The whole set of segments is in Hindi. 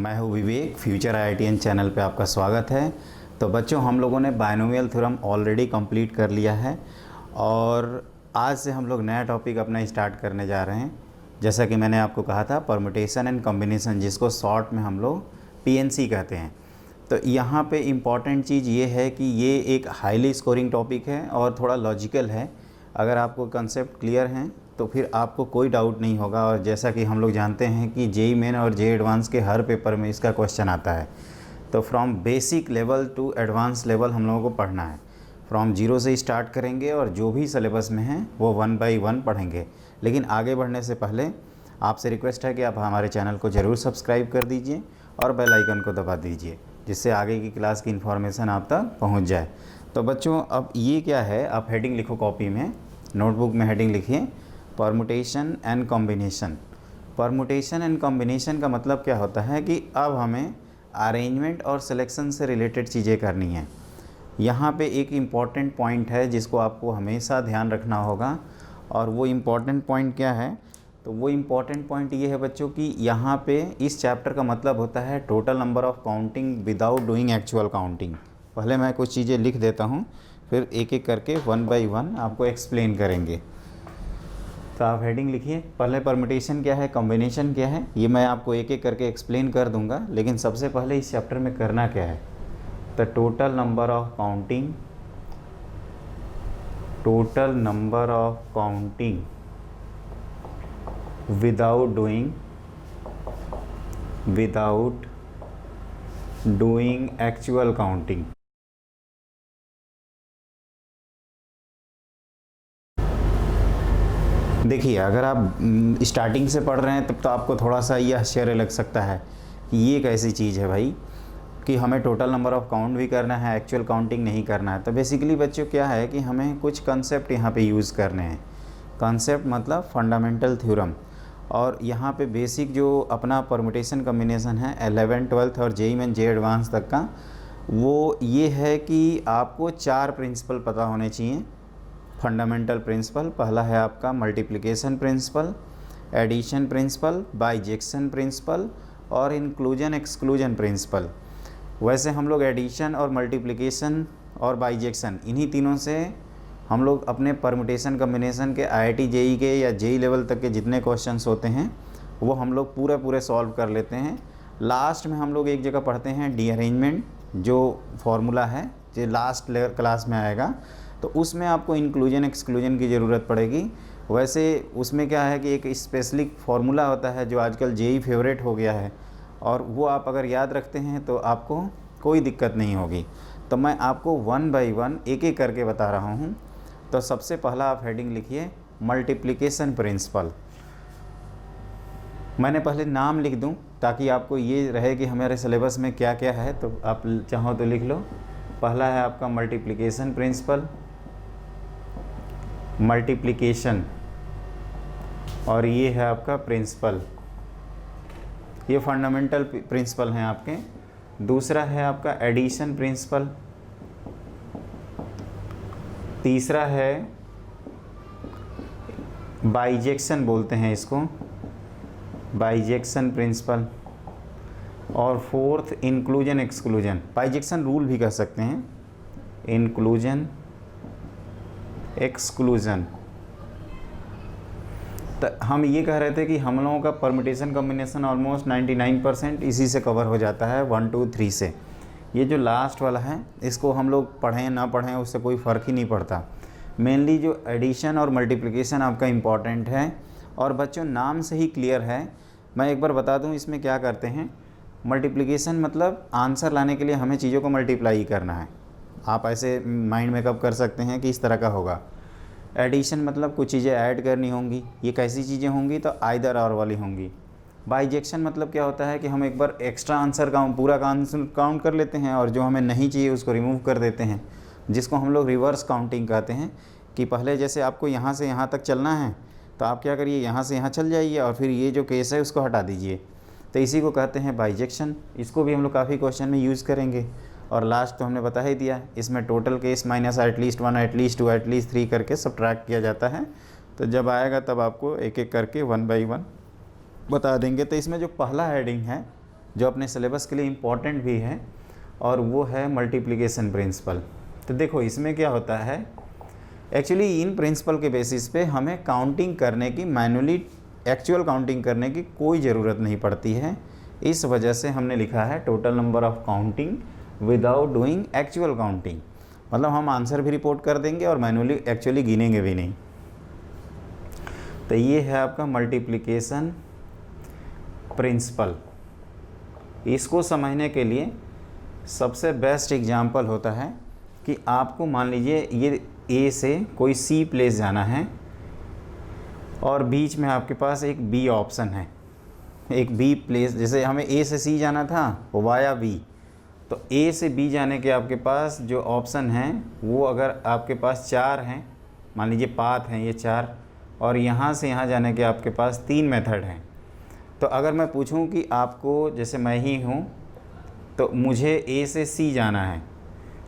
मैं हूं विवेक, फ्यूचर आईआईटीएन चैनल पे आपका स्वागत है। तो बच्चों, हम लोगों ने बायनोमियल थ्योरम ऑलरेडी कंप्लीट कर लिया है और आज से हम लोग नया टॉपिक अपना स्टार्ट करने जा रहे हैं। जैसा कि मैंने आपको कहा था, परम्यूटेशन एंड कॉम्बिनेशन, जिसको शॉर्ट में हम लोग पीएनसी कहते हैं। तो यहाँ पे इम्पॉर्टेंट चीज़ ये है कि ये एक हाईली स्कोरिंग टॉपिक है और थोड़ा लॉजिकल है। अगर आपको कंसेप्ट क्लियर हैं तो फिर आपको कोई डाउट नहीं होगा। और जैसा कि हम लोग जानते हैं कि जेईई मेन और जेईई एडवांस के हर पेपर में इसका क्वेश्चन आता है। तो from basic level to advance level हम लोगों को पढ़ना है। फ्रॉम जीरो से स्टार्ट करेंगे और जो भी सिलेबस में है वो 1 बाय 1 पढ़ेंगे। लेकिन आगे बढ़ने से पहले आपसे रिक्वेस्ट है कि आप हमारे चैनल को ज़रूर सब्सक्राइब कर दीजिए और बेल आइकन को दबा दीजिए, जिससे आगे की क्लास की इन्फॉर्मेशन आप तक पहुंच जाए। तो बच्चों, अब ये क्या है, आप हेडिंग लिखो कॉपी में, नोटबुक में हेडिंग लिखिए permutation and combination. Permutation and combination का मतलब क्या होता है कि अब हमें अरेंजमेंट और सिलेक्शन से रिलेटेड चीज़ें करनी है। यहाँ पे एक इम्पॉर्टेंट पॉइंट है जिसको आपको हमेशा ध्यान रखना होगा। और वो इम्पॉर्टेंट पॉइंट क्या है? तो वो इम्पॉर्टेंट पॉइंट ये है बच्चों कि यहाँ पे इस चैप्टर का मतलब होता है total number of counting without doing actual counting. पहले मैं कुछ चीज़ें लिख देता हूँ, फिर एक एक करके 1 बाय 1 आपको एक्सप्लेन करेंगे। तो आप हेडिंग लिखिए, पहले परम्यूटेशन क्या है, कॉम्बिनेशन क्या है, ये मैं आपको एक एक करके एक्सप्लेन कर दूंगा। लेकिन सबसे पहले इस चैप्टर में करना क्या है, the total number of counting, total number of counting without doing actual counting. देखिए, अगर आप स्टार्टिंग से पढ़ रहे हैं तब तो आपको थोड़ा सा ये आश्चर्य लग सकता है कि ये कैसी चीज़ है भाई, कि हमें टोटल नंबर ऑफ़ काउंट भी करना है, एक्चुअल काउंटिंग नहीं करना है। तो बेसिकली बच्चों क्या है कि हमें कुछ कंसेप्ट यहाँ पे यूज़ करने हैं। कंसेप्ट मतलब फंडामेंटल थ्योरम। और यहाँ पे बेसिक जो अपना परम्यूटेशन कॉम्बिनेशन है 11th 12th और जेईई मेन जेईई एडवांस तक का, वो ये है कि आपको 4 प्रिंसिपल पता होने चाहिए। फंडामेंटल प्रिंसिपल पहला है आपका multiplication principle, addition principle, bijection principle और इंक्लूजन एक्सक्लूजन प्रिंसिपल। वैसे हम लोग एडिशन और मल्टीप्लिकेशन और बाइजेक्शन, इन्हीं तीनों से हम लोग अपने परम्यूटेशन कॉम्बिनेशन के आईआईटी जेईई के या जेईई लेवल तक के जितने क्वेश्चंस होते हैं वो हम लोग पूरे सॉल्व कर लेते हैं। लास्ट में हम लोग एक जगह पढ़ते हैं रीअरेंजमेंट, जो फॉर्मूला है जो लास्ट क्लास में आएगा, तो उसमें आपको इंक्लूजन एक्सक्लूजन की ज़रूरत पड़ेगी। वैसे उसमें क्या है कि एक स्पेसिफिक फार्मूला होता है जो आजकल जेईई फेवरेट हो गया है, और वो आप अगर याद रखते हैं तो आपको कोई दिक्कत नहीं होगी। तो मैं आपको 1 बाय 1 एक एक करके बता रहा हूँ। तो सबसे पहला आप हेडिंग लिखिए मल्टीप्लिकेशन प्रिंसिपल। मैंने पहले नाम लिख दूँ ताकि आपको ये रहे कि हमारे सिलेबस में क्या क्या है, तो आप चाहो तो लिख लो। पहला है आपका मल्टीप्लिकेशन प्रिंसिपल, मल्टीप्लिकेशन, और ये है आपका प्रिंसिपल। ये फंडामेंटल प्रिंसिपल हैं आपके। दूसरा है आपका एडिशन प्रिंसिपल। तीसरा है बाइजेक्शन बोलते हैं इसको, बाइजेक्शन प्रिंसिपल। और fourth inclusion exclusion, bijection rule भी कह सकते हैं, इंक्लूजन एक्सक्लूजन। तो हम ये कह रहे थे कि हम लोगों का परम्यूटेशन कॉम्बिनेशन ऑलमोस्ट 99% इसी से कवर हो जाता है, 1 2 3 से। ये जो लास्ट वाला है इसको हम लोग पढ़ें ना पढ़ें उससे कोई फ़र्क ही नहीं पड़ता। मेनली जो एडिशन और मल्टीप्लिकेशन आपका इम्पॉर्टेंट है। और बच्चों, नाम से ही क्लियर है। मैं एक बार बता दूं इसमें क्या करते हैं। मल्टीप्लिकेशन मतलब आंसर लाने के लिए हमें चीज़ों को मल्टीप्लाई करना है। आप ऐसे माइंड मेकअप कर सकते हैं कि इस तरह का होगा। एडिशन मतलब कुछ चीज़ें ऐड करनी होंगी, ये कैसी चीज़ें होंगी, तो आइदर और वाली होंगी। बाइजेक्शन मतलब क्या होता है कि हम एक बार एक्स्ट्रा आंसर पूरा का आंसर काउंट कर लेते हैं और जो हमें नहीं चाहिए उसको रिमूव कर देते हैं, जिसको हम लोग रिवर्स काउंटिंग कहते हैं। कि पहले जैसे आपको यहाँ से यहाँ तक चलना है तो आप क्या करिए, यहाँ से यहाँ चल जाइए और फिर ये जो केस है उसको हटा दीजिए। तो इसी को कहते हैं बाइजेक्शन। इसको भी हम लोग काफ़ी क्वेश्चन में यूज़ करेंगे। और लास्ट तो हमने बता ही दिया, इसमें total case minus at least 1 at least 2 at least 3 करके सब्ट्रैक्ट किया जाता है। तो जब आएगा तब आपको एक एक करके 1 बाय 1 बता देंगे। तो इसमें जो पहला हेडिंग है जो अपने सिलेबस के लिए इम्पॉर्टेंट भी है, और वो है मल्टीप्लिकेशन प्रिंसिपल। तो देखो इसमें क्या होता है, एक्चुअली इन प्रिंसिपल के बेसिस पे हमें काउंटिंग करने की, मैनुअली एक्चुअल काउंटिंग करने की कोई ज़रूरत नहीं पड़ती है। इस वजह से हमने लिखा है total number of counting without doing actual counting. मतलब हम आंसर भी रिपोर्ट कर देंगे और मैनुअली एक्चुअली गिनेंगे भी नहीं। तो ये है आपका मल्टीप्लिकेशन प्रिंसिपल। इसको समझने के लिए सबसे बेस्ट एग्जाम्पल होता है कि आपको मान लीजिए ये ए से कोई सी प्लेस जाना है और बीच में आपके पास एक बी ऑप्शन है, एक बी प्लेस। जैसे हमें ए से सी जाना था वाया बी, तो ए से बी जाने के आपके पास जो ऑप्शन हैं वो अगर आपके पास 4 हैं, मान लीजिए पाथ हैं ये 4, और यहाँ से यहाँ जाने के आपके पास 3 मेथड हैं। तो अगर मैं पूछूं कि आपको, जैसे मैं ही हूँ, तो मुझे ए से सी जाना है,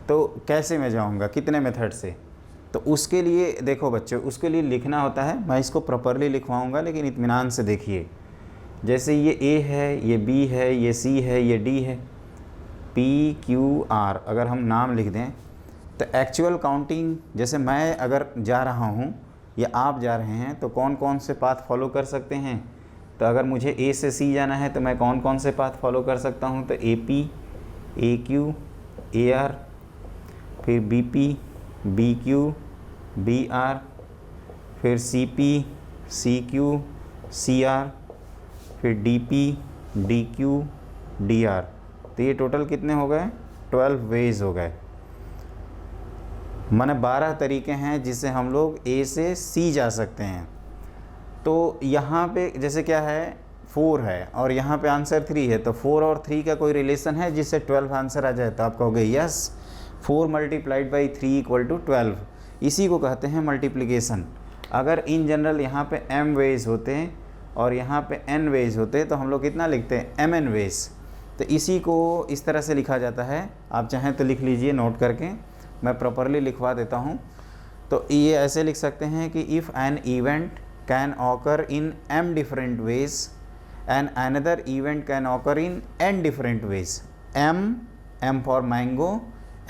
तो कैसे मैं जाऊँगा, कितने मेथड से? तो उसके लिए देखो बच्चों, उसके लिए लिखना होता है, मैं इसको प्रॉपरली लिखवाऊँगा लेकिन इत्मीनान से देखिए। जैसे ये ए है, ये बी है, ये सी है, ये डी है, पी क्यू आर अगर हम नाम लिख दें, तो एक्चुअल काउंटिंग, जैसे मैं अगर जा रहा हूँ या आप जा रहे हैं, तो कौन कौन से पाथ फॉलो कर सकते हैं? तो अगर मुझे ए से सी जाना है तो मैं कौन कौन से पाथ फॉलो कर सकता हूँ? तो A P, A Q, A R, फिर B P, B Q, B R, फिर C P, C Q, C R, फिर D P, D Q, D R. तो ये टोटल कितने हो गए? 12 वेज हो गए। माने 12 तरीके हैं जिससे हम लोग ए से सी जा सकते हैं। तो यहाँ पे जैसे क्या है, 4 है और यहाँ पे आंसर 3 है, तो 4 और 3 का कोई रिलेशन है जिससे 12 आंसर आ जाए? तो आप कहोगे यस, 4 × 3 = 12। इसी को कहते हैं मल्टीप्लिकेशन। अगर इन जनरल यहाँ पे m वेज होते हैं और यहाँ पे n वेज होते हैं तो हम लोग कितना लिखते हैं? mn ways. तो इसी को इस तरह से लिखा जाता है। आप चाहें तो लिख लीजिए नोट करके, मैं प्रॉपरली लिखवा देता हूँ। तो ये ऐसे लिख सकते हैं कि if an event can occur in m different ways and another event can occur in n different veg. m for mango,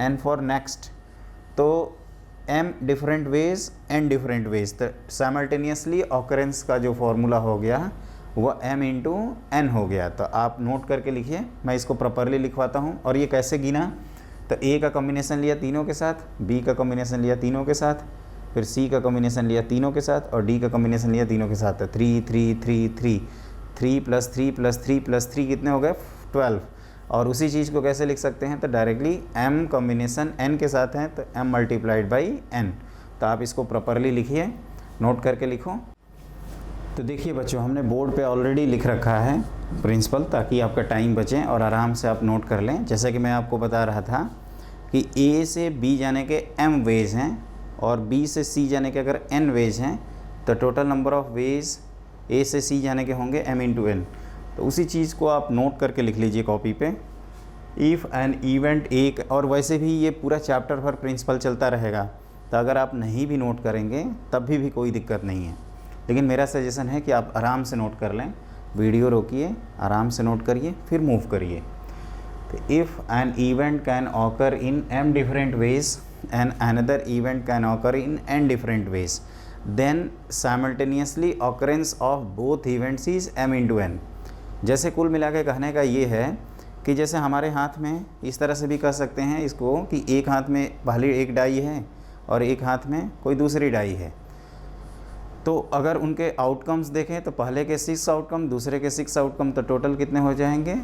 n for next. तो m different veg, n different veg. तो साइमल्टेनियसली ऑकरेंस का जो फॉर्मूला हो गया वह m × n हो गया। तो आप नोट करके लिखिए, मैं इसको प्रॉपरली लिखवाता हूँ। और ये कैसे गिना? तो A का कॉम्बिनेशन लिया तीनों के साथ, B का कॉम्बिनेशन लिया तीनों के साथ, फिर C का कॉम्बिनेशन लिया तीनों के साथ, और D का कॉम्बिनेशन लिया तीनों के साथ। तो 3 3 3 3 3 + 3 + 3 + 3 कितने हो गए? 12। और उसी चीज़ को कैसे लिख सकते हैं? तो डायरेक्टली m कॉम्बिनेशन n के साथ हैं, तो m × n। तो आप इसको प्रॉपरली लिखिए, नोट करके लिखो। तो देखिए बच्चों, हमने बोर्ड पे ऑलरेडी लिख रखा है प्रिंसिपल, ताकि आपका टाइम बचे और आराम से आप नोट कर लें। जैसा कि मैं आपको बता रहा था कि A से B जाने के m वेज हैं और B से C जाने के अगर n वेज हैं, तो total number of ways A से C जाने के होंगे m × n। तो उसी चीज़ को आप नोट करके लिख लीजिए कॉपी पे। इफ़ एन इवेंट एक, और वैसे भी ये पूरा चैप्टर भर प्रिंसिपल चलता रहेगा, तो अगर आप नहीं भी नोट करेंगे तब भी कोई दिक्कत नहीं है। लेकिन मेरा सजेशन है कि आप आराम से नोट कर लें, वीडियो रोकिए, आराम से नोट करिए, फिर मूव करिए। तो if an event can occur in m different ways and another event can occur in n different ways, then simultaneously occurrence of both events is m × n। जैसे कुल मिला के कहने का ये है कि जैसे हमारे हाथ में, इस तरह से भी कह सकते हैं इसको कि एक हाथ में पहली एक डाई है और एक हाथ में कोई दूसरी डाई है। तो अगर उनके आउटकम्स देखें तो पहले के 6 आउटकम, दूसरे के 6 आउटकम, तो टोटल कितने हो जाएंगे?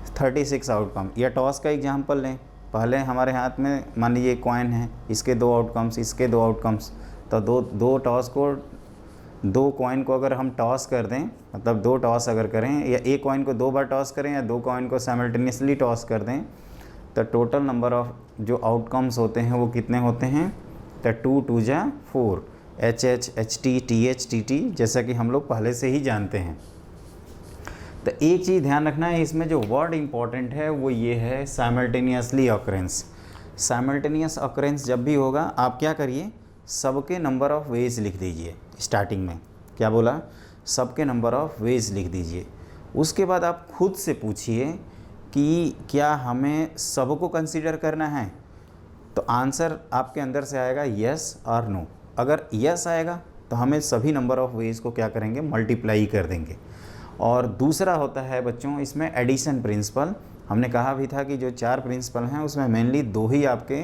36 आउटकम। या टॉस का एग्जांपल लें, पहले हमारे हाथ में मान लीजिए कॉइन है, इसके 2 आउटकम्स, इसके 2 आउटकम्स, तो दो टॉस को, 2 कॉइन को अगर हम टॉस कर दें, मतलब 2 टॉस अगर करें, या एक कॉइन को 2 बार टॉस करें या 2 कॉइन को साइमल्टेनियसली टॉस कर दें, तो टोटल नंबर ऑफ़ जो आउटकम्स होते हैं वो कितने होते हैं? तो 2 × 2 = 4, HH HT TH TT, जैसा कि हम लोग पहले से ही जानते हैं। तो एक चीज़ ध्यान रखना है, इसमें जो वर्ड इम्पॉर्टेंट है वो ये है साइमल्टेनियसली ऑकरेंस। साइमल्टेनियस ऑकरेंस जब भी होगा, आप क्या करिए, सबके नंबर ऑफ़ वेज लिख दीजिए। स्टार्टिंग में क्या बोला? सबके नंबर ऑफ़ वेज लिख दीजिए। उसके बाद आप खुद से पूछिए कि क्या हमें सबको कंसीडर करना है, तो आंसर आपके अंदर से आएगा यस और नो। अगर यस आएगा तो हमें सभी नंबर ऑफ़ वेज को क्या करेंगे, मल्टीप्लाई कर देंगे। और दूसरा होता है बच्चों इसमें एडिशन प्रिंसिपल। हमने कहा भी था कि जो 4 प्रिंसिपल हैं उसमें मेनली 2 ही आपके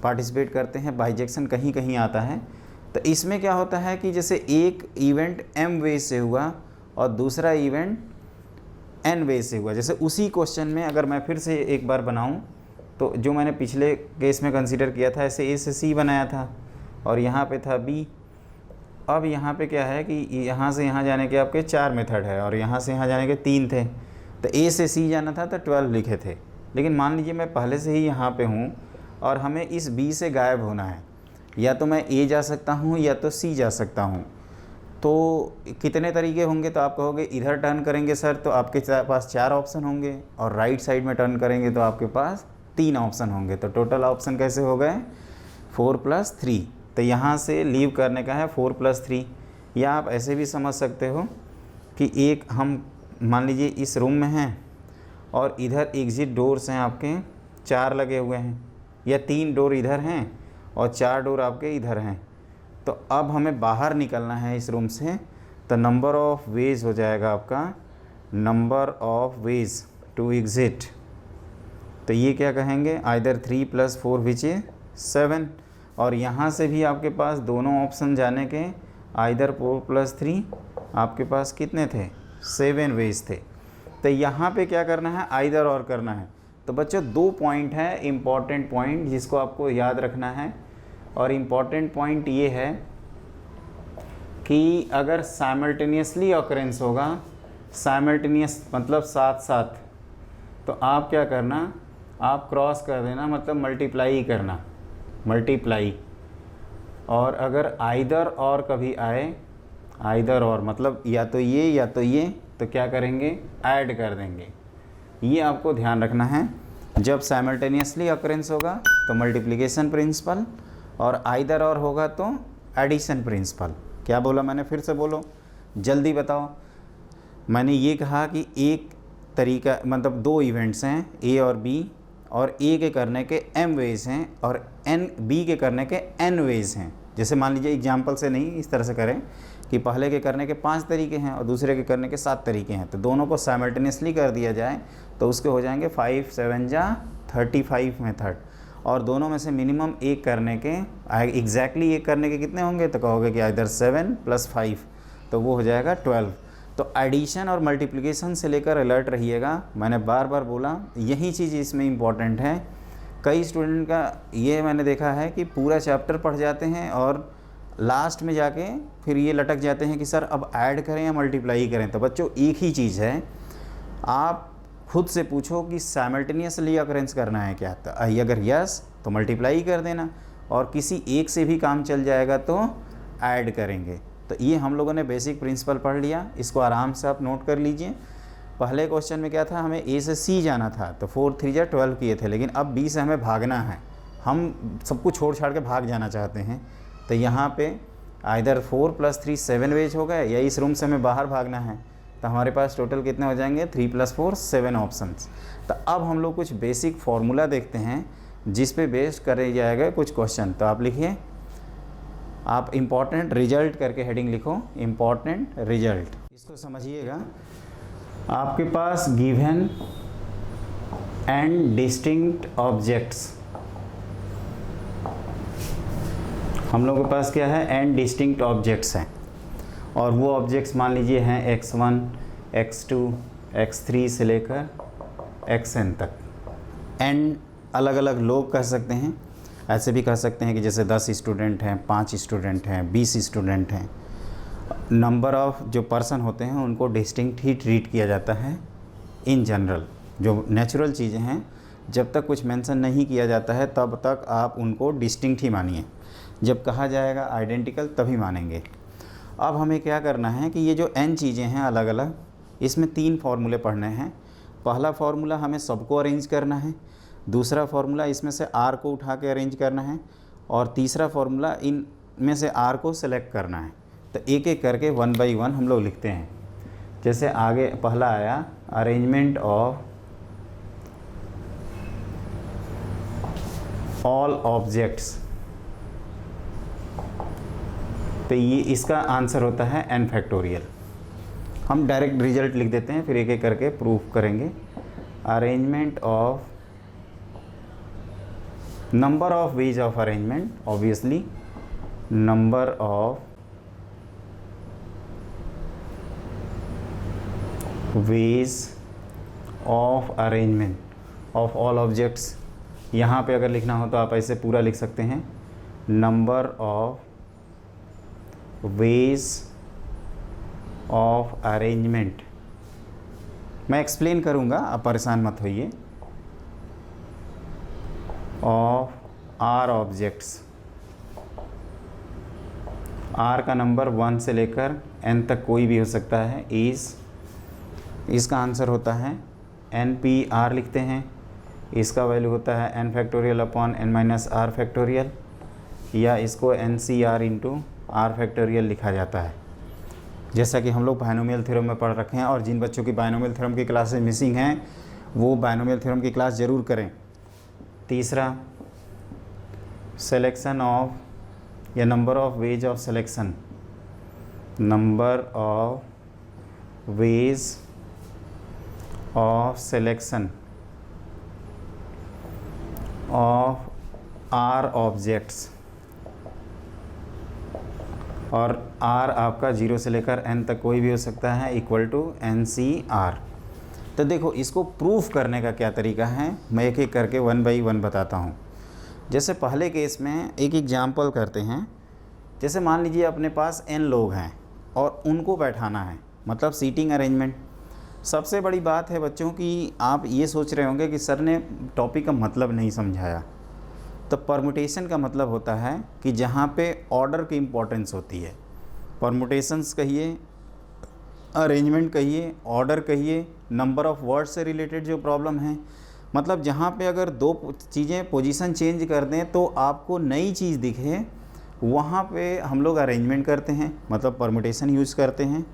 पार्टिसिपेट करते हैं, बाइजेक्शन कहीं कहीं आता है। तो इसमें क्या होता है कि जैसे एक इवेंट m वेज से हुआ और दूसरा इवेंट n वेज से हुआ। जैसे उसी क्वेश्चन में अगर मैं फिर से एक बार बनाऊं, तो जो मैंने पिछले केस में कंसीडर किया था, ऐसे a से c बनाया था और यहाँ पे था b। अब यहाँ पे क्या है कि यहाँ से यहाँ जाने के आपके 4 मेथड है और यहाँ से यहाँ जाने के 3 थे। तो a से c जाना था तो 12 लिखे थे, लेकिन मान लीजिए मैं पहले से ही यहाँ पे हूँ और हमें इस b से गायब होना है। या तो मैं a जा सकता हूँ या तो c जा सकता हूँ। तो कितने तरीके होंगे, तो आप कहोगे इधर टर्न करेंगे सर तो आपके पास 4 ऑप्शन होंगे, और राइट साइड में टर्न करेंगे तो आपके पास 3 ऑप्शन होंगे। तो टोटल ऑप्शन कैसे हो गए, 4 + 3। तो यहाँ से लीव करने का है 4 + 3। या आप ऐसे भी समझ सकते हो कि एक हम मान लीजिए इस रूम में हैं और इधर एग्ज़िट डोर्स हैं आपके 4 लगे हुए हैं, या 3 डोर इधर हैं और 4 डोर आपके इधर हैं। तो अब हमें बाहर निकलना है इस रूम से, तो नंबर ऑफ़ वेज हो जाएगा आपका number of ways to exit. तो ये क्या कहेंगे, आइदर 3 + 4 विच इज 7। और यहाँ से भी आपके पास दोनों ऑप्शन जाने के, आइदर 4 + 3 आपके पास कितने थे, 7 वेज थे। तो यहाँ पे क्या करना है, आइदर और करना है। तो बच्चों 2 पॉइंट है इम्पॉर्टेंट पॉइंट जिसको आपको याद रखना है। और इम्पॉर्टेंट पॉइंट ये है कि अगर साइमल्टेनियसली ऑकरेंस होगा, साइमल्टेनियस मतलब साथ साथ, तो आप क्या करना, आप क्रॉस कर देना, मतलब मल्टीप्लाई करना, मल्टीप्लाई। और अगर आइदर और कभी आए, आइदर और मतलब या तो ये, तो क्या करेंगे, ऐड कर देंगे। ये आपको ध्यान रखना है। जब साइमल्टेनियसली ऑकरेंस होगा तो मल्टीप्लिकेशन प्रिंसिपल, और आइदर और होगा तो एडिशन प्रिंसिपल। क्या बोला मैंने, फिर से बोलो, जल्दी बताओ। मैंने ये कहा कि एक तरीका मतलब 2 इवेंट्स हैं a और b, और a के करने के m वेज हैं और b के करने के n वेज हैं। जैसे मान लीजिए एग्जाम्पल से नहीं, इस तरह से करें कि पहले के करने के 5 तरीके हैं और दूसरे के करने के 7 तरीके हैं। तो दोनों को साइमल्टेनियसली कर दिया जाए तो उसके हो जाएंगे 5 × 7 = 35 मेथड। और दोनों में से मिनिमम एक करने के, एग्जैक्टली एक करने के कितने होंगे, तो कहोगे कि इधर 7 + 5, तो वो हो जाएगा 12। तो एडिशन और मल्टीप्लिकेशन से लेकर अलर्ट रहिएगा। मैंने बार बार बोला, यही चीज़ इसमें इम्पॉर्टेंट है। कई स्टूडेंट का ये मैंने देखा है कि पूरा चैप्टर पढ़ जाते हैं और लास्ट में जाके फिर ये लटक जाते हैं कि सर अब ऐड करें या मल्टीप्लाई करें। तो बच्चों एक ही चीज़ है, आप खुद से पूछो कि साइमल्टेनियसली ऑकरेंस करना है क्या। तो अगर यस तो मल्टीप्लाई कर देना, और किसी एक से भी काम चल जाएगा तो ऐड करेंगे। तो ये हम लोगों ने बेसिक प्रिंसिपल पढ़ लिया, इसको आराम से आप नोट कर लीजिए। पहले क्वेश्चन में क्या था, हमें a से c जाना था तो 4 × 3 = 12 किए थे, लेकिन अब b से हमें भागना है, हम सब कुछ छोड़ छाड़ के भाग जाना चाहते हैं। तो यहाँ पे आइदर 4 + 3 7 वेज हो गए, या इस रूम से हमें बाहर भागना है। तो हमारे पास टोटल कितने हो जाएंगे, 3 + 4 7 ऑप्शंस। तो अब हम लोग कुछ बेसिक फार्मूला देखते हैं जिस पे बेस्ड करे जाएगा कुछ क्वेश्चन। तो आप लिखिए, आप इम्पॉर्टेंट रिजल्ट करके हेडिंग लिखो, इम्पॉर्टेंट रिजल्ट। इसको समझिएगा, आपके पास गिवन एंड डिस्टिंक्ट ऑब्जेक्ट्स, हम लोगों के पास क्या है, एंड डिस्टिंक्ट ऑब्जेक्ट्स हैं। और वो ऑब्जेक्ट्स मान लीजिए हैं x1, x2, x3 से लेकर xn तक। एंड अलग अलग लोग कह सकते हैं, ऐसे भी कह सकते हैं कि जैसे 10 स्टूडेंट हैं, 5 स्टूडेंट हैं, 20 स्टूडेंट हैं। नंबर ऑफ़ जो पर्सन होते हैं उनको डिस्टिंक्ट ही ट्रीट किया जाता है इन जनरल। जो नेचुरल चीज़ें हैं, जब तक कुछ मेंशन नहीं किया जाता है तब तक आप उनको डिस्टिंक्ट ही मानिए, जब कहा जाएगा आइडेंटिकल तभी मानेंगे। अब हमें क्या करना है कि ये जो n चीज़ें हैं अलग अलग, इसमें 3 फार्मूले पढ़ने हैं। पहला फार्मूला हमें सबको अरेंज करना है, दूसरा फार्मूला इसमें से r को उठा के अरेंज करना है, और तीसरा फार्मूला इन में से r को सेलेक्ट करना है। तो एक एक करके 1 बाई 1 हम लोग लिखते हैं। जैसे आगे पहला आया, अरेंजमेंट ऑफ ऑल ऑब्जेक्ट्स, तो ये इसका आंसर होता है n फैक्टोरियल। हम डायरेक्ट रिजल्ट लिख देते हैं, फिर एक एक करके प्रूफ करेंगे। Arrangement of number of ways of arrangement, obviously number of ways of arrangement of all objects. यहाँ पे अगर लिखना हो तो आप ऐसे पूरा लिख सकते हैं, number of ways of arrangement. मैं एक्सप्लेन करूँगा, आप परेशान मत होइए। ऑफ आर ऑब्जेक्ट्स, आर का नंबर 1 से लेकर n तक कोई भी हो सकता है, इसका आंसर होता है NPR लिखते हैं। इसका वैल्यू होता है n factorial upon n minus R factorial, या इसको NCR इंटू आर फैक्टोरियल लिखा जाता है। जैसा कि हम लोग बायनोमियल थ्योरम में पढ़ रखे हैं, और जिन बच्चों की बायनोमियल थ्योरम की क्लासेस मिसिंग हैं वो बायनोमियल थ्योरम की क्लास ज़रूर करें। तीसरा, सिलेक्शन ऑफ या number of ways of selection, number of ways of selection of R objects, और R आपका 0 से लेकर n तक कोई भी हो सकता है, इक्वल टू NCR। तो देखो इसको प्रूफ करने का क्या तरीका है, मैं एक एक करके 1 बाई 1 बताता हूँ। जैसे पहले केस में एक एग्जाम्पल करते हैं। जैसे मान लीजिए अपने पास n लोग हैं और उनको बैठाना है, मतलब सीटिंग अरेंजमेंट। सबसे बड़ी बात है बच्चों कि आप ये सोच रहे होंगे कि सर ने टॉपिक का मतलब नहीं समझाया। तो परमुटेशन का मतलब होता है कि जहाँ पे ऑर्डर की इम्पोर्टेंस होती है। परमुटेशंस कहिए, अरेंजमेंट कहिए, ऑर्डर कहिए, नंबर ऑफ़ वर्ड्स से रिलेटेड जो प्रॉब्लम है, मतलब जहाँ पे अगर दो चीज़ें पोजीशन चेंज कर दें तो आपको नई चीज़ दिखे, वहाँ पे हम लोग अरेंजमेंट करते हैं, मतलब परमुटेशन यूज़ करते हैं।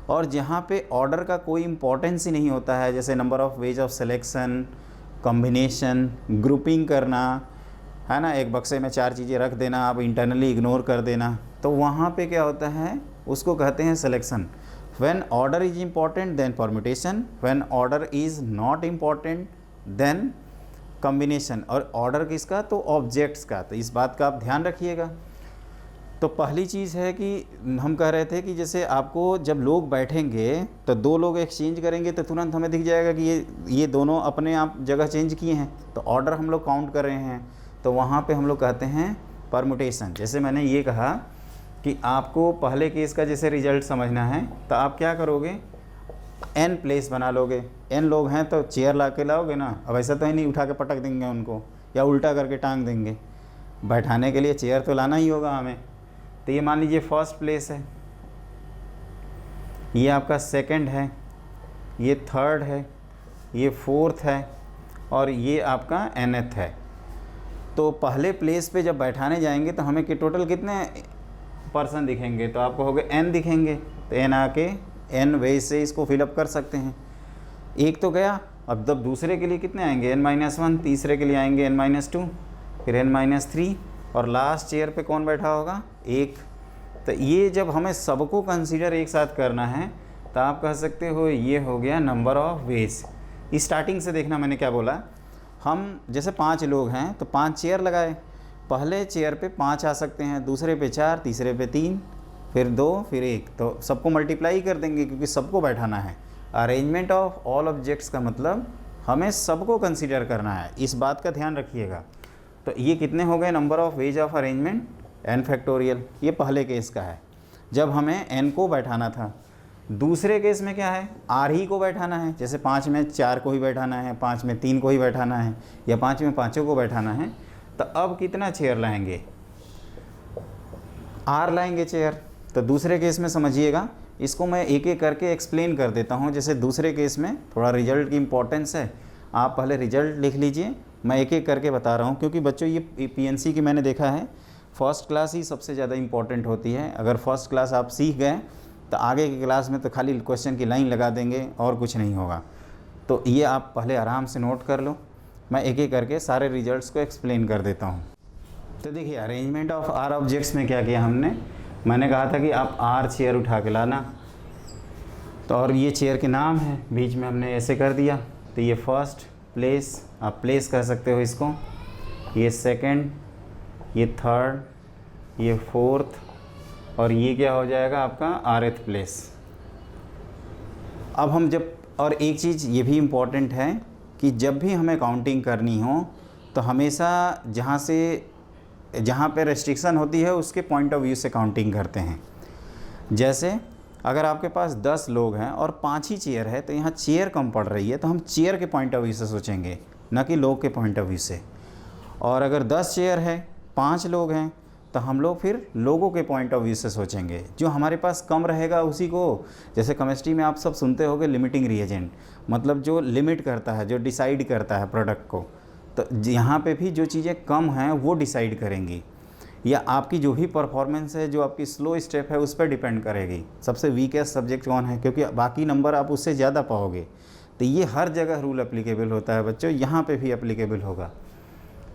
और जहाँ पे ऑर्डर का कोई इम्पोर्टेंस ही नहीं होता है, जैसे number of veg of selection, combination, grouping करना, है ना, एक बक्से में 4 चीज़ें रख देना, आप इंटरनली इग्नोर कर देना, तो वहाँ पे क्या होता है, उसको कहते हैं selection. When order is important than permutation, when order is not important than combination. और ऑर्डर किसका, तो ऑब्जेक्ट्स का। तो इस बात का आप ध्यान रखिएगा। तो पहली चीज़ है कि हम कह रहे थे कि जैसे आपको जब लोग बैठेंगे तो 2 लोग एक्सचेंज करेंगे तो तुरंत हमें दिख जाएगा कि ये दोनों अपने आप जगह चेंज किए हैं, तो ऑर्डर हम लोग काउंट कर रहे हैं, तो वहाँ पे हम लोग कहते हैं परमुटेशन। जैसे मैंने ये कहा कि आपको पहले केस का जैसे रिजल्ट समझना है, तो आप क्या करोगे, n प्लेस बना लोगे। n लोग हैं तो चेयर ला के लाओगे ना, अब ऐसा तो ही नहीं उठा के पटक देंगे उनको या उल्टा करके टांग देंगे, बैठाने के लिए चेयर तो लाना ही होगा हमें। तो ये मान लीजिए फर्स्ट प्लेस है, ये आपका सेकंड है, ये थर्ड है, ये फोर्थ है, और ये आपका nth है। तो पहले प्लेस पे जब बैठाने जाएंगे तो हमें कि टोटल कितने पर्सन दिखेंगे, तो आपको हो गए n दिखेंगे, तो n आके n वेज से इसको फिलअप कर सकते हैं। एक तो गया, अब जब दूसरे के लिए कितने आएंगे, n-1, तीसरे के लिए आएंगे n-2, फिर n-3, और लास्ट चेयर पे कौन बैठा होगा, 1। तो ये जब हमें सबको कंसीडर एक साथ करना है तो आप कह सकते हो ये हो गया नंबर ऑफ़ वेज। स्टार्टिंग से देखना मैंने क्या बोला, हम जैसे 5 लोग हैं तो 5 चेयर लगाए, पहले चेयर पे 5 आ सकते हैं, दूसरे पे 4, तीसरे पे 3, फिर 2, फिर 1, तो सबको मल्टीप्लाई कर देंगे क्योंकि सबको बैठाना है। अरेंजमेंट ऑफ ऑल ऑब्जेक्ट्स का मतलब हमें सबको कंसीडर करना है, इस बात का ध्यान रखिएगा। तो ये कितने हो गए, number of ways of arrangement n factorial. ये पहले केस का है जब हमें n को बैठाना था। दूसरे केस में क्या है, r ही को बैठाना है, जैसे 5 में 4 को ही बैठाना है, 5 में 3 को ही बैठाना है, या 5 में 5 को बैठाना है। तो अब कितना चेयर लाएंगे, r लाएंगे चेयर। तो दूसरे केस में समझिएगा, इसको मैं एक एक करके एक्सप्लेन कर देता हूँ। जैसे दूसरे केस में थोड़ा रिजल्ट की इम्पोर्टेंस है, आप पहले रिजल्ट लिख लीजिए, मैं एक एक करके बता रहा हूँ, क्योंकि बच्चों ये PNC की मैंने देखा है फर्स्ट क्लास ही सबसे ज़्यादा इम्पॉर्टेंट होती है। अगर फर्स्ट क्लास आप सीख गए तो आगे की क्लास में तो खाली क्वेश्चन की लाइन लगा देंगे और कुछ नहीं होगा। तो ये आप पहले आराम से नोट कर लो। मैं एक एक करके सारे रिजल्ट्स को एक्सप्लेन कर देता हूँ। तो देखिए अरेंजमेंट ऑफ आर ऑब्जेक्ट्स में क्या किया हमने, मैंने कहा था कि आप आर चेयर उठा के लाना, तो और ये चेयर के नाम है, बीच में हमने ऐसे कर दिया। तो ये फर्स्ट प्लेस, आप प्लेस कह सकते हो इसको, ये सेकंड, ये थर्ड, ये फोर्थ, और ये क्या हो जाएगा आपका आरथ प्लेस। अब हम जब, और एक चीज़ ये भी इम्पॉर्टेंट है कि जब भी हमें काउंटिंग करनी हो तो हमेशा जहाँ पे रेस्ट्रिक्शन होती है उसके पॉइंट ऑफ व्यू से काउंटिंग करते हैं। जैसे अगर आपके पास 10 लोग हैं और 5 ही चेयर है तो यहाँ चेयर कम पड़ रही है, तो हम चेयर के पॉइंट ऑफ व्यू से सोचेंगे, ना कि लोग के पॉइंट ऑफ व्यू से। और अगर 10 चेयर है, 5 लोग हैं, तो हम लोग फिर लोगों के पॉइंट ऑफ व्यू से सोचेंगे। जो हमारे पास कम रहेगा उसी को, जैसे केमिस्ट्री में आप सब सुनते होंगे लिमिटिंग रिएजेंट, मतलब जो लिमिट करता है, जो डिसाइड करता है प्रोडक्ट को। तो यहाँ पे भी जो चीज़ें कम हैं वो डिसाइड करेंगी, या आपकी जो भी परफॉर्मेंस है, जो आपकी स्लो स्टेप है, उस पर डिपेंड करेगी सबसे वीकेस्ट सब्जेक्ट कौन है, क्योंकि बाकी नंबर आप उससे ज़्यादा पाओगे। तो ये हर जगह रूल एप्लीकेबल होता है बच्चों, यहाँ पे भी एप्लीकेबल होगा।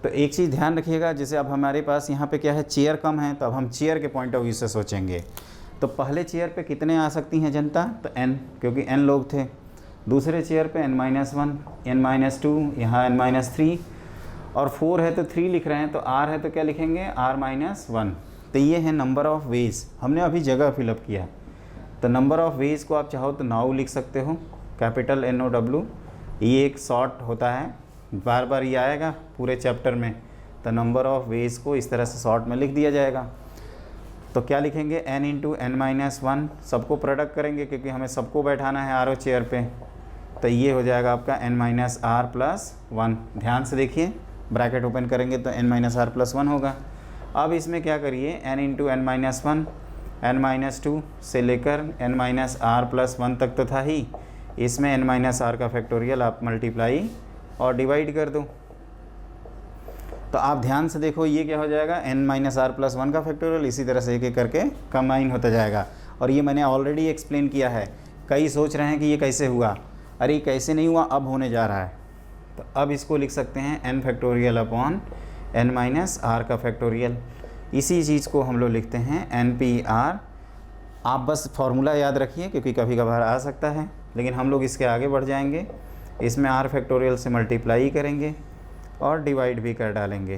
तो एक चीज़ ध्यान रखिएगा, जैसे अब हमारे पास यहाँ पे क्या है, चेयर कम है, तो अब हम चेयर के पॉइंट ऑफ व्यू से सोचेंगे। तो पहले चेयर पे कितने आ सकती हैं जनता, तो n, क्योंकि n लोग थे। दूसरे चेयर पे n-1, n-2, यहाँ n-3, और 4 है तो 3 लिख रहे हैं, तो r है तो क्या लिखेंगे, r-1। तो ये है नंबर ऑफ़ वेज, हमने अभी जगह फिलअप किया। तो नंबर ऑफ़ वेज को आप चाहो तो नाउ लिख सकते हो, कैपिटल NOW। ये एक शॉर्ट होता है, बार बार ये आएगा पूरे चैप्टर में। तो नंबर ऑफ़ वेज को इस तरह से शॉर्ट में लिख दिया जाएगा। तो क्या लिखेंगे, n × n-1, सबको प्रोडक्ट करेंगे क्योंकि हमें सबको बैठाना है आर चेयर पे। तो ये हो जाएगा आपका n-r+1। ध्यान से देखिए, ब्रैकेट ओपन करेंगे तो n-r+1 होगा। अब इसमें क्या करिए, n × n-1, n-2 से लेकर n-r+1 तक तो था ही, इसमें n-r का फैक्टोरियल आप मल्टीप्लाई और डिवाइड कर दो। तो आप ध्यान से देखो, ये क्या हो जाएगा, n-r+1 का फैक्टोरियल, इसी तरह से एक एक करके कंबाइन होता जाएगा। और ये मैंने ऑलरेडी एक्सप्लेन किया है। कई सोच रहे हैं कि ये कैसे हुआ, अरे कैसे नहीं हुआ, अब होने जा रहा है। तो अब इसको लिख सकते हैं n⁻n-r का फैक्टोरियल। इसी चीज़ को हम लोग लिखते हैं NPR। आप बस फार्मूला याद रखिए क्योंकि कभी कभार आ सकता है, लेकिन हम लोग इसके आगे बढ़ जाएंगे। इसमें r फैक्टोरियल से मल्टीप्लाई करेंगे और डिवाइड भी कर डालेंगे।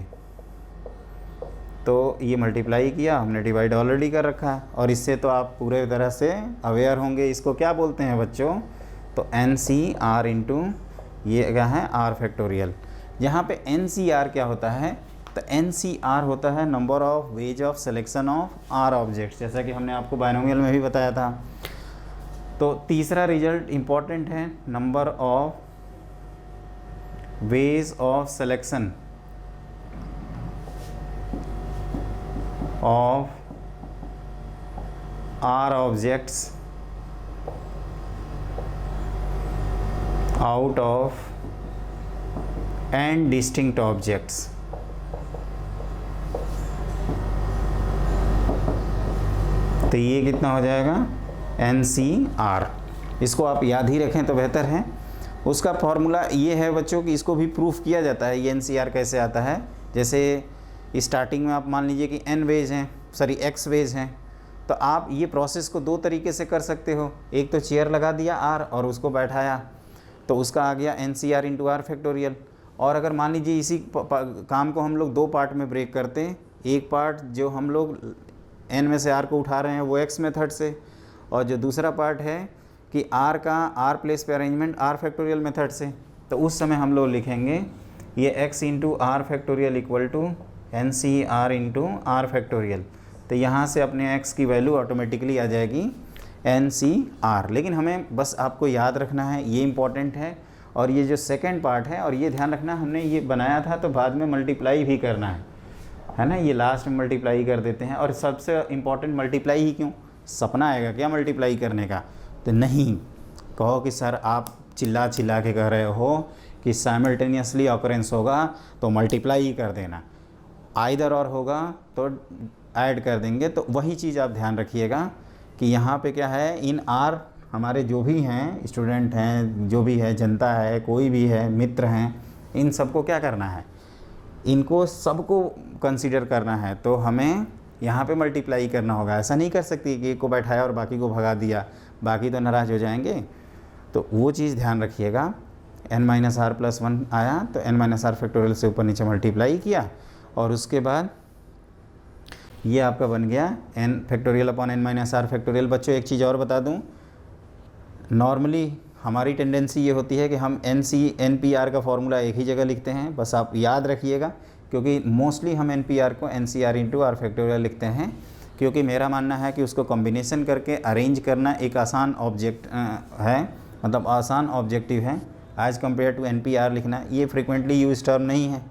तो ये मल्टीप्लाई किया हमने, डिवाइड ऑलरेडी कर रखा है, और इससे तो आप पूरे तरह से अवेयर होंगे। इसको क्या बोलते हैं बच्चों, तो NCR इंटू ये क्या है, r फैक्टोरियल। यहाँ पे NCR क्या होता है, तो NCR होता है number of ways of selection of r objects, जैसा कि हमने आपको बायनोमियल में भी बताया था। तो तीसरा रिजल्ट इम्पॉर्टेंट है, number of ways of selection of r objects out of n distinct objects. तो ये कितना हो जाएगा, NCR। इसको आप याद ही रखें तो बेहतर है। उसका फॉर्मूला ये है बच्चों कि इसको भी प्रूफ किया जाता है, ये NCR कैसे आता है। जैसे स्टार्टिंग में आप मान लीजिए कि n वेज हैं, सॉरी x वेज हैं, तो आप ये प्रोसेस को दो तरीके से कर सकते हो। एक तो चेयर लगा दिया r और उसको बैठाया, तो उसका आ गया NCR इंटू r फैक्टोरियल। और अगर मान लीजिए इसी काम को हम लोग दो पार्ट में ब्रेक करते हैं, एक पार्ट जो हम लोग n में से r को उठा रहे हैं वो x मेथड से, और जो दूसरा पार्ट है कि r का r प्लेस पे अरेंजमेंट r फैक्टोरियल मेथड से, तो उस समय हम लोग लिखेंगे ये x into r factorial equal to NCR into r factorial. तो यहाँ से अपने x की वैल्यू ऑटोमेटिकली आ जाएगी NCR। लेकिन हमें बस आपको याद रखना है, ये इम्पॉर्टेंट है। और ये जो सेकंड पार्ट है, और ये ध्यान रखना हमने ये बनाया था तो बाद में मल्टीप्लाई भी करना है ना, ये लास्ट में मल्टीप्लाई कर देते हैं। और सबसे इम्पॉर्टेंट मल्टीप्लाई ही क्यों, सपना आएगा क्या मल्टीप्लाई करने का, तो नहीं कहो कि सर आप चिल्ला चिल्ला के कह रहे हो कि साइमल्टेनियसली ऑकरेंस होगा तो मल्टीप्लाई ही कर देना, आइदर और होगा तो ऐड कर देंगे। तो वही चीज़ आप ध्यान रखिएगा कि यहाँ पे क्या है, इन R हमारे जो भी हैं स्टूडेंट हैं, जो भी है जनता है, कोई भी है, मित्र हैं, इन सबको क्या करना है, इनको सबको कंसीडर करना है। तो हमें यहाँ पे मल्टीप्लाई करना होगा। ऐसा नहीं कर सकती कि एक को बैठाया और बाकी को भगा दिया, बाकी तो नाराज़ हो जाएंगे। तो वो चीज़ ध्यान रखिएगा। n-r+1 आया तो n-r फैक्टोरियल से ऊपर नीचे मल्टीप्लाई किया और उसके बाद ये आपका बन गया n factorial upon n-r factorial. बच्चों एक चीज़ और बता दूं, नॉर्मली हमारी टेंडेंसी ये होती है कि हम NPR का फॉर्मूला एक ही जगह लिखते हैं। बस आप याद रखिएगा, क्योंकि मोस्टली हम NPR को NCR इंटू आर फैक्टोरियल लिखते हैं, क्योंकि मेरा मानना है कि उसको कॉम्बिनेशन करके अरेंज करना एक आसान ऑब्जेक्ट है, मतलब आसान ऑब्जेक्टिव है एज़ कम्पेयर टू NPR लिखना। ये फ्रिक्वेंटली यूज टर्म नहीं है।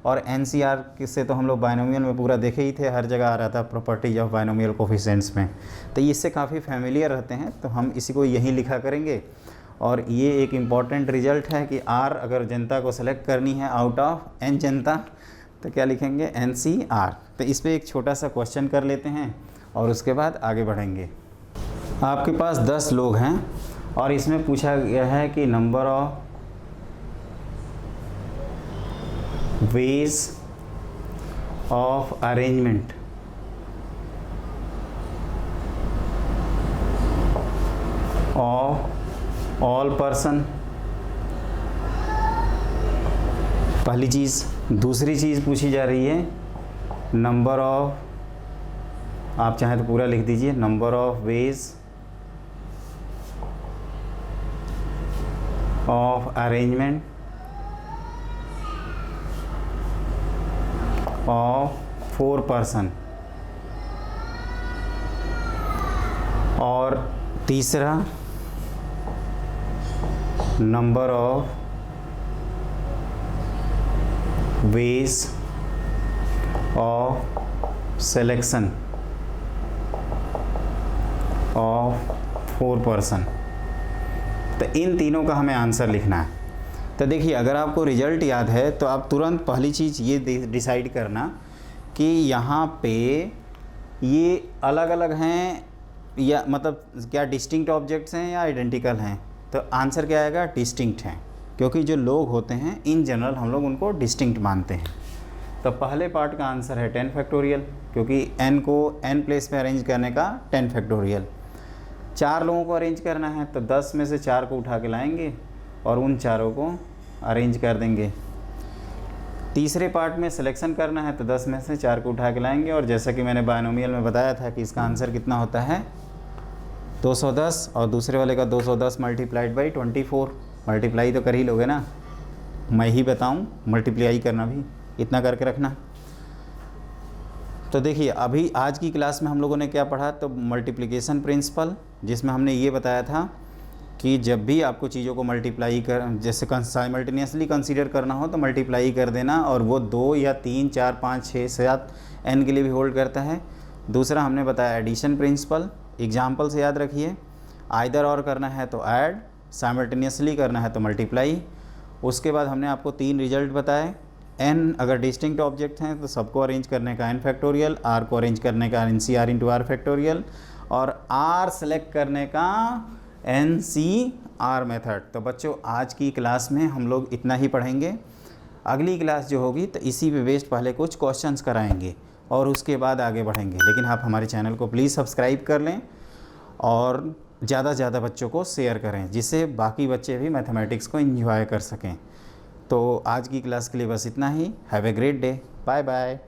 और NCR से तो हम लोग बाइनोमियल में पूरा देखे ही थे, हर जगह आ रहा था प्रॉपर्टीज ऑफ बाइनोमियल कोफिशिएंट्स में, तो इससे काफ़ी फैमिलियर रहते हैं। तो हम इसी को यहीं लिखा करेंगे। और ये एक इम्पॉर्टेंट रिजल्ट है कि R अगर जनता को सेलेक्ट करनी है आउट ऑफ N जनता तो क्या लिखेंगे, NCR। तो इस पर एक छोटा सा क्वेश्चन कर लेते हैं और उसके बाद आगे बढ़ेंगे। आपके पास 10 लोग हैं और इसमें पूछा गया है कि number of ways of arrangement of all person, पहली चीज़। दूसरी चीज़ पूछी जा रही है नंबर ऑफ, आप चाहें तो पूरा लिख दीजिए, number of ways of arrangement of 4 person. और तीसरा number of ways of selection of 4 person. तो इन तीनों का हमें आंसर लिखना है। तो देखिए, अगर आपको रिजल्ट याद है तो आप तुरंत पहली चीज़ ये डिसाइड करना कि यहाँ पे ये अलग अलग हैं या मतलब क्या डिस्टिंक्ट ऑब्जेक्ट्स हैं या आइडेंटिकल हैं। तो आंसर क्या आएगा, डिस्टिंक्ट हैं, क्योंकि जो लोग होते हैं इन जनरल हम लोग उनको डिस्टिंक्ट मानते हैं। तो पहले पार्ट का आंसर है 10 फैक्टोरियल, क्योंकि n को n प्लेस पे अरेंज करने का 10 फैक्टोरियल। 4 लोगों को अरेंज करना है तो 10 में से 4 को उठा के लाएंगे और उन चारों को अरेंज कर देंगे। तीसरे पार्ट में सिलेक्शन करना है तो 10 में से 4 को उठा के लाएंगे। और जैसा कि मैंने बाइनोमियल में बताया था कि इसका आंसर कितना होता है 210, और दूसरे वाले का 210 मल्टीप्लाइड बाई 24। मल्टीप्लाई तो कर ही लोगे ना, मैं ही बताऊं, मल्टीप्लाई करना भी इतना करके रखना। तो देखिए, अभी आज की क्लास में हम लोगों ने क्या पढ़ा, तो मल्टीप्लिकेशन प्रिंसिपल, जिसमें हमने ये बताया था कि जब भी आपको चीज़ों को मल्टीप्लाई कर, जैसे साइमल्टेनियसली कंसीडर करना हो तो मल्टीप्लाई कर देना, और वो 2 या 3 4 5 6 7 n के लिए भी होल्ड करता है। दूसरा हमने बताया एडिशन प्रिंसिपल, एग्जाम्पल से याद रखिए, आइदर और करना है तो ऐड, साइमल्टेनियसली करना है तो मल्टीप्लाई। उसके बाद हमने आपको 3 रिजल्ट बताए। n अगर डिस्टिंक्ट ऑब्जेक्ट हैं तो सबको अरेंज करने का n फैक्टोरियल, r को अरेंज करने का NCR इंटू आर फैक्टोरियल, और r सेलेक्ट करने का NCR मेथड। तो बच्चों, आज की क्लास में हम लोग इतना ही पढ़ेंगे। अगली क्लास जो होगी तो इसी पे बेस्ड पहले कुछ क्वेश्चंस कराएंगे और उसके बाद आगे बढ़ेंगे। लेकिन आप हमारे चैनल को प्लीज़ सब्सक्राइब कर लें और ज़्यादा से ज़्यादा बच्चों को शेयर करें, जिससे बाकी बच्चे भी मैथमेटिक्स को एंजॉय कर सकें। तो आज की क्लास के लिए बस इतना ही। Have a great day, bye bye.